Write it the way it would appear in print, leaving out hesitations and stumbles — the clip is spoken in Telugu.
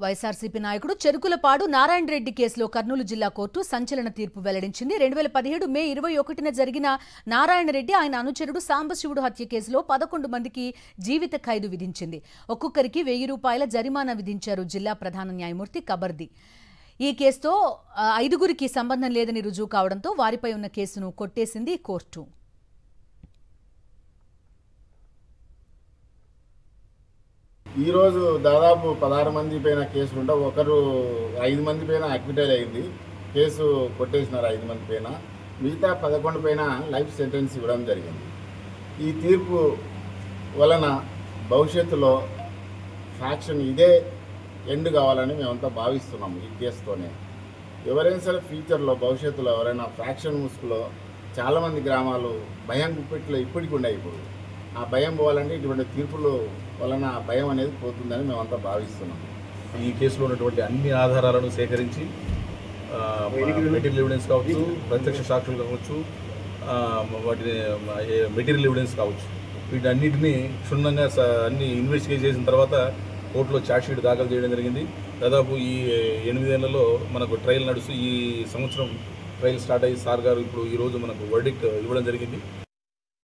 వైఎస్ఆర్సీపీ నాయకుడు చెరుకులపాడు నారాయణ రెడ్డి కేసులో కర్నూలు జిల్లా కోర్టు సంచలన తీర్పు వెల్లడించింది. 2017 మే 21న జరిగిన నారాయణ రెడ్డి ఆయన అనుచరుడు సాంబశివుడు హత్య కేసులో 11 మందికి జీవిత ఖైదు విధించింది. ఒక్కొక్కరికి 1000 రూపాయల జరిమానా విధించారు జిల్లా ప్రధాన న్యాయమూర్తి కబర్ది. ఈ కేసుతో 5గురికి సంబంధం లేదని రుజువు కావడంతో వారిపై ఉన్న కేసును కొట్టేసింది కోర్టు. ఈరోజు దాదాపు 16 మంది పైన కేసులు ఉంటే 5 మంది పైన అక్విటల్ అయింది. కేసు కొట్టేసినారు 5 మంది పైన. మిగతా 11 పైన లైఫ్ సెంటెన్స్ ఇవ్వడం జరిగింది. ఈ తీర్పు వలన భవిష్యత్తులో ఫ్యాక్షన్ ఇదే ఎండ్ కావాలని మేమంతా భావిస్తున్నాము. ఈ కేసుతోనే ఎవరైనా సరే ఫ్యూచర్లో భవిష్యత్తులో ఎవరైనా ఫ్యాక్షన్ ముసుగులో చాలామంది గ్రామాలు భయం గుప్పెట్లో ఇప్పటికి ఉన్నాయి. ఇప్పుడు ఆ భయం పోవాలంటే ఇటువంటి తీర్పులు వలన భయం అనేది పోతుందని మేమంతా భావిస్తున్నాం. ఈ కేసులో ఉన్నటువంటి అన్ని ఆధారాలను సేకరించి మెటీరియల్ ఎవిడెన్స్ కావచ్చు, ప్రత్యక్ష సాక్షులు కావచ్చు, వాటిని మెటీరియల్ ఎవిడెన్స్ కావచ్చు, వీటన్నిటిని క్షుణ్ణంగా అన్ని ఇన్వెస్టిగేట్ చేసిన తర్వాత కోర్టులో ఛార్జ్షీట్ దాఖలు చేయడం జరిగింది. దాదాపు ఈ 8 ఏళ్లలో మనకు ట్రయల్ నడుస్తూ ఈ సంవత్సరం ట్రయల్ స్టార్ట్ అయ్యి సార్ గారు ఇప్పుడు ఈరోజు మనకు వర్డిక్ట్ ఇవ్వడం జరిగింది.